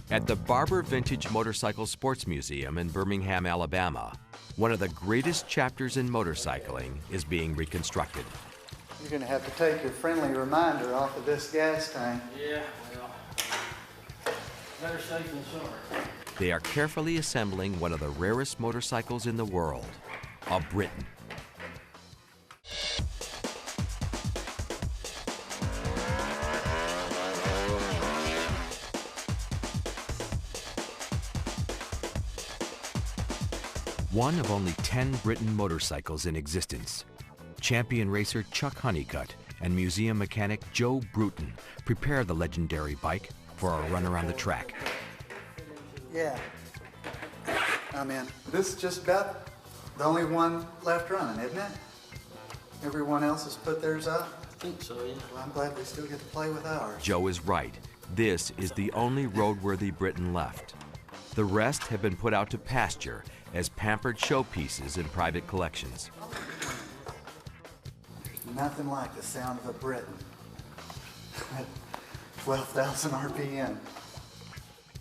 At the Barber Vintage Motorcycle Sports Museum in Birmingham, Alabama, one of the greatest chapters in motorcycling is being reconstructed. You're going to have to take your friendly reminder off of this gas tank. Yeah, well, better safe than sorry. They are carefully assembling one of the rarest motorcycles in the world, a Britton. One of only 10 Britton motorcycles in existence. Champion racer Chuck Honeycutt and museum mechanic Joe Britton prepare the legendary bike for a run around the track. Yeah, I'm in. This is just about the only one left running, isn't it? Everyone else has put theirs up? I think so, yeah. Well, I'm glad we still get to play with ours. Joe is right. This is the only roadworthy Britton left. The rest have been put out to pasture as pampered showpieces in private collections. There's nothing like the sound of a Britton at 12,000 RPM.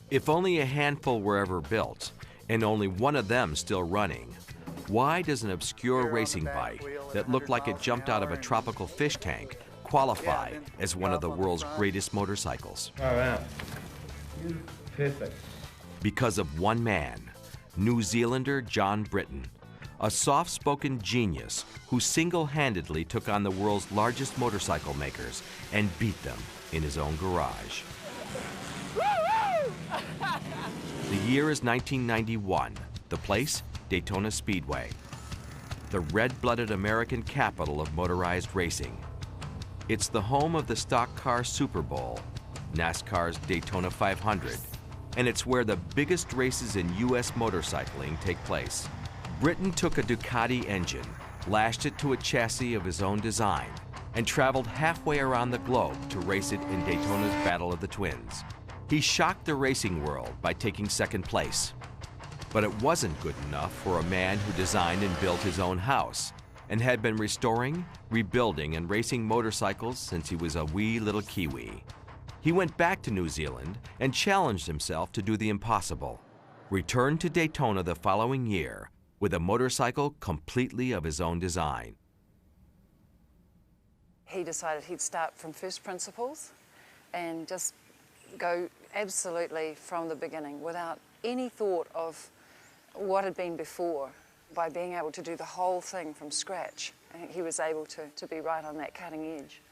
If only a handful were ever built, and only one of them still running, why does an obscure racing bike that looked like it jumped out of a tropical fish tank qualify as one of the world's greatest motorcycles? Oh, wow. Perfect. Because of one man, New Zealander John Britton, a soft-spoken genius who single-handedly took on the world's largest motorcycle makers and beat them in his own garage. The year is 1991. The place, Daytona Speedway, the red-blooded American capital of motorized racing. It's the home of the stock car Super Bowl, NASCAR's Daytona 500, and it's where the biggest races in U.S. motorcycling take place. Britton took a Ducati engine, lashed it to a chassis of his own design, and traveled halfway around the globe to race it in Daytona's Battle of the Twins. He shocked the racing world by taking second place. But it wasn't good enough for a man who designed and built his own house and had been restoring, rebuilding, and racing motorcycles since he was a wee little Kiwi. He went back to New Zealand and challenged himself to do the impossible. Returned to Daytona the following year with a motorcycle completely of his own design. He decided he'd start from first principles and just go absolutely from the beginning without any thought of what had been before. By being able to do the whole thing from scratch, I think he was able to be right on that cutting edge.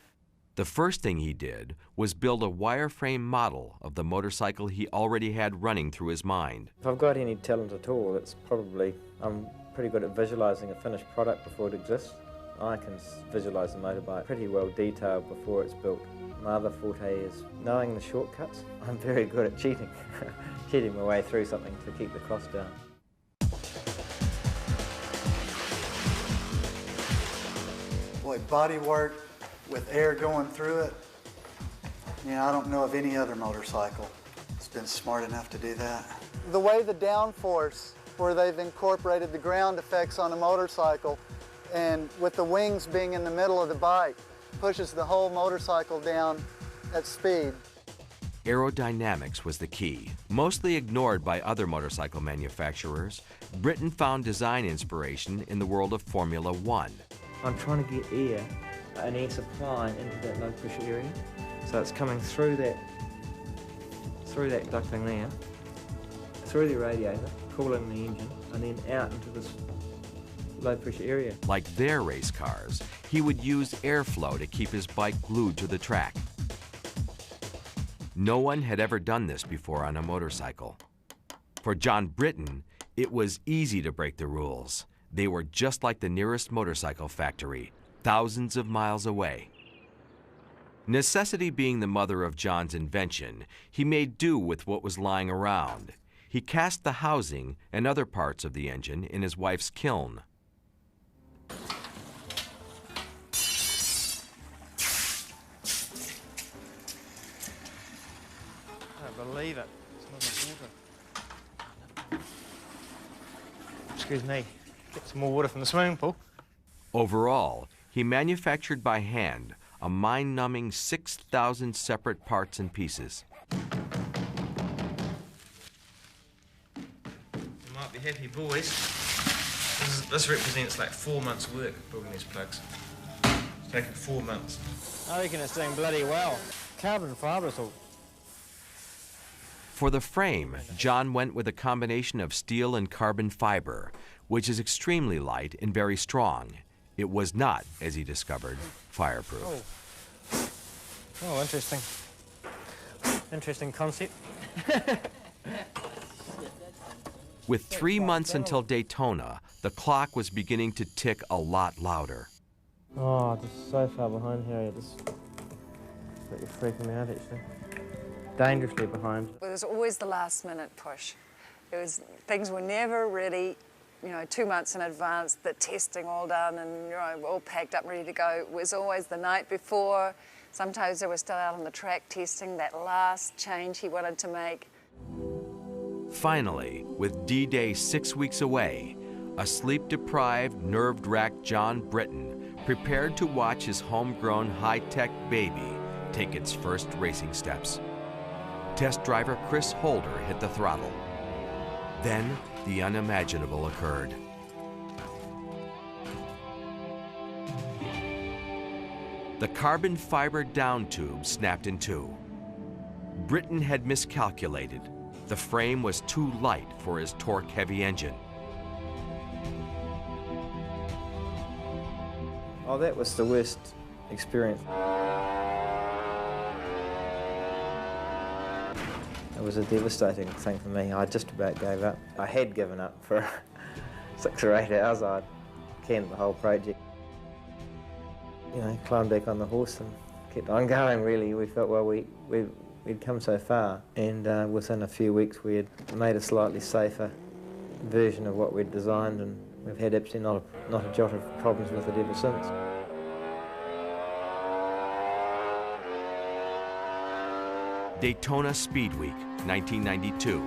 The first thing he did was build a wireframe model of the motorcycle he already had running through his mind. If I've got any talent at all, it's probably I'm pretty good at visualising a finished product before it exists. I can visualise a motorbike pretty well detailed before it's built. My other forte is knowing the shortcuts. I'm very good at cheating, cheating my way through something to keep the cost down. Boy, body work with air going through it. I don't know of any other motorcycle that's been smart enough to do that. The way the downforce, where they've incorporated the ground effects on a motorcycle, and with the wings being in the middle of the bike, pushes the whole motorcycle down at speed. Aerodynamics was the key. Mostly ignored by other motorcycle manufacturers, Britton found design inspiration in the world of Formula One. I'm trying to get an air supply into that low pressure area. So it's coming through that ducting there, through the radiator, cooling the engine, and then out into this low pressure area. Like their race cars, he would use airflow to keep his bike glued to the track. No one had ever done this before on a motorcycle. For John Britton, it was easy to break the rules. They were just like the nearest motorcycle factory, thousands of miles away. Necessity being the mother of John's invention, he made do with what was lying around. He cast the housing and other parts of the engine in his wife's kiln. I don't believe it. It's not water. Excuse me. Get some more water from the swimming pool. Overall, he manufactured by hand a mind-numbing 6,000 separate parts and pieces. Be happy, boys. This represents like 4 months' work building these plugs. It's taken 4 months. I reckon it's doing bloody well. Carbon fibre all. For the frame, John went with a combination of steel and carbon fiber, which is extremely light and very strong. It was not, as he discovered, fireproof. Oh, interesting. Interesting concept. With 3 months until Daytona, the clock was beginning to tick a lot louder. Oh, just so far behind here, it's really freaking me out actually. Dangerously behind. It was always the last minute push. Things were never ready, 2 months in advance, the testing all done and all packed up and ready to go. It was always the night before. Sometimes they were still out on the track testing that last change he wanted to make. Finally, with D-Day 6 weeks away, a sleep-deprived, nerve-wracked John Britton prepared to watch his homegrown high-tech baby take its first racing steps. Test driver Chris Holder hit the throttle. Then the unimaginable occurred. The carbon fiber down tube snapped in two. Britton had miscalculated. The frame was too light for his torque-heavy engine. Oh, that was the worst experience. It was a devastating thing for me. I just about gave up. I had given up for 6 or 8 hours. I'd canned the whole project. Climbed back on the horse and kept on going, really. We felt, well, we'd come so far, and within a few weeks we had made a slightly safer version of what we'd designed, and we've had absolutely not a jot of problems with it ever since. Daytona Speed Week, 1992.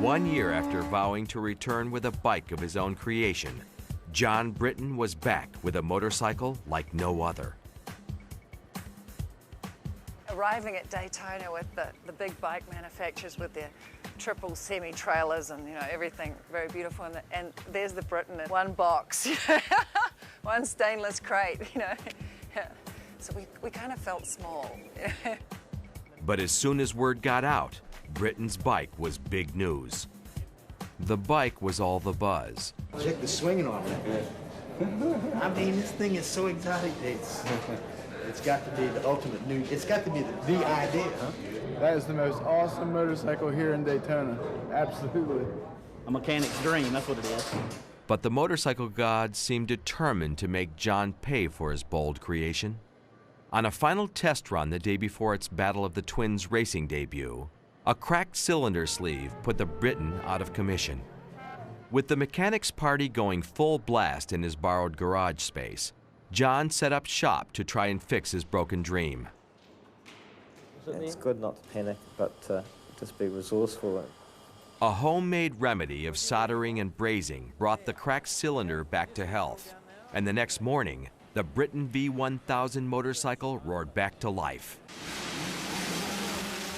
1 year after vowing to return with a bike of his own creation, John Britton was back with a motorcycle like no other. Arriving at Daytona with the big bike manufacturers with their triple semi-trailers and everything very beautiful, and there's the Britton in one box, one stainless crate, So we kind of felt small. But as soon as word got out, Britton's bike was big news. The bike was all the buzz. Check the swinging on it. I mean, this thing is so exotic. It's got to be the ultimate new. It's got to be the idea, huh? That is the most awesome motorcycle here in Daytona. Absolutely. A mechanic's dream, that's what it is. But the motorcycle gods seemed determined to make John pay for his bold creation. On a final test run the day before its Battle of the Twins racing debut, a cracked cylinder sleeve put the Britton out of commission. With the mechanics party going full blast in his borrowed garage space, John set up shop to try and fix his broken dream. It's good not to panic, but just be resourceful. A homemade remedy of soldering and brazing brought the cracked cylinder back to health, and the next morning, the Britton V1000 motorcycle roared back to life.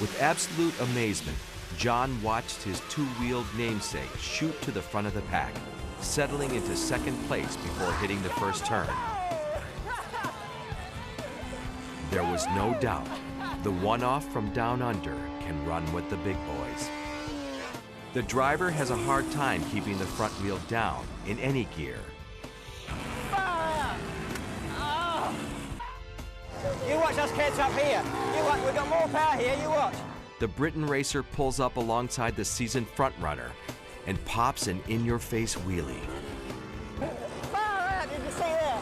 With absolute amazement, John watched his two-wheeled namesake shoot to the front of the pack, settling into second place before hitting the first turn. There was no doubt, the one-off from down under can run with the big boys. The driver has a hard time keeping the front wheel down in any gear. You watch us catch up here. You watch, we've got more power here, you watch. The Britton racer pulls up alongside the seasoned frontrunner and pops an in-your-face wheelie. Far out, did you see that?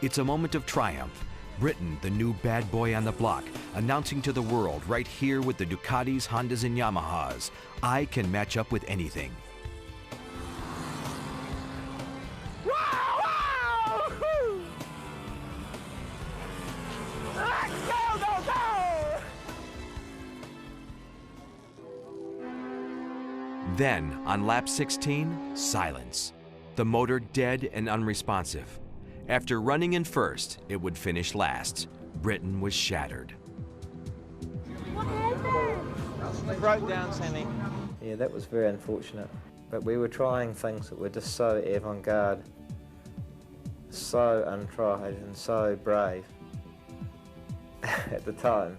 It's a moment of triumph. Britton, the new bad boy on the block, announcing to the world right here with the Ducatis, Hondas, and Yamahas, I can match up with anything. Then, on lap 16, silence. The motor dead and unresponsive. After running in first, it would finish last. Britton was shattered. What happened? Something broke down, Sammy. Yeah, that was very unfortunate. But we were trying things that were just so avant-garde, so untried and so brave at the time.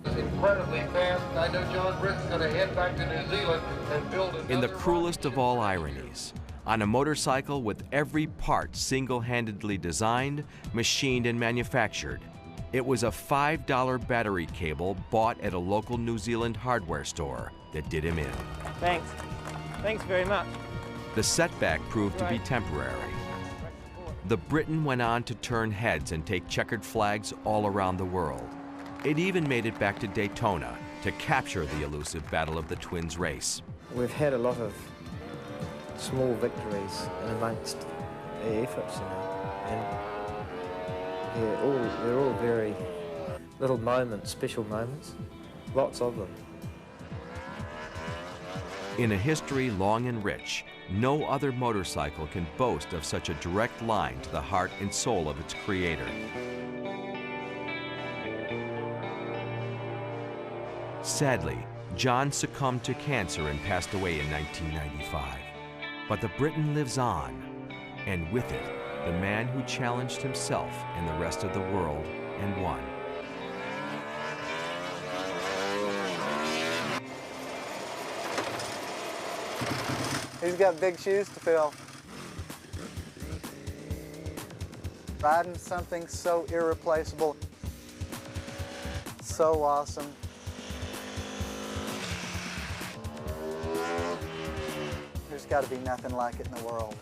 It's incredibly fast, and I know John Britton's going to head back to New Zealand and build another... In the cruelest of all ironies, on a motorcycle with every part single-handedly designed, machined, and manufactured, it was a $5 battery cable bought at a local New Zealand hardware store that did him in. Thanks. Thanks very much. The setback proved to be temporary. The Britton went on to turn heads and take checkered flags all around the world. It even made it back to Daytona to capture the elusive Battle of the Twins race. We've had a lot of small victories in amongst the efforts, you know, and they're all very little moments, special moments, lots of them. In a history long and rich, no other motorcycle can boast of such a direct line to the heart and soul of its creator. Sadly, John succumbed to cancer and passed away in 1995. But the Britton lives on, and with it, the man who challenged himself and the rest of the world and won. He's got big shoes to fill. Riding something so irreplaceable, so awesome. There's got to be nothing like it in the world.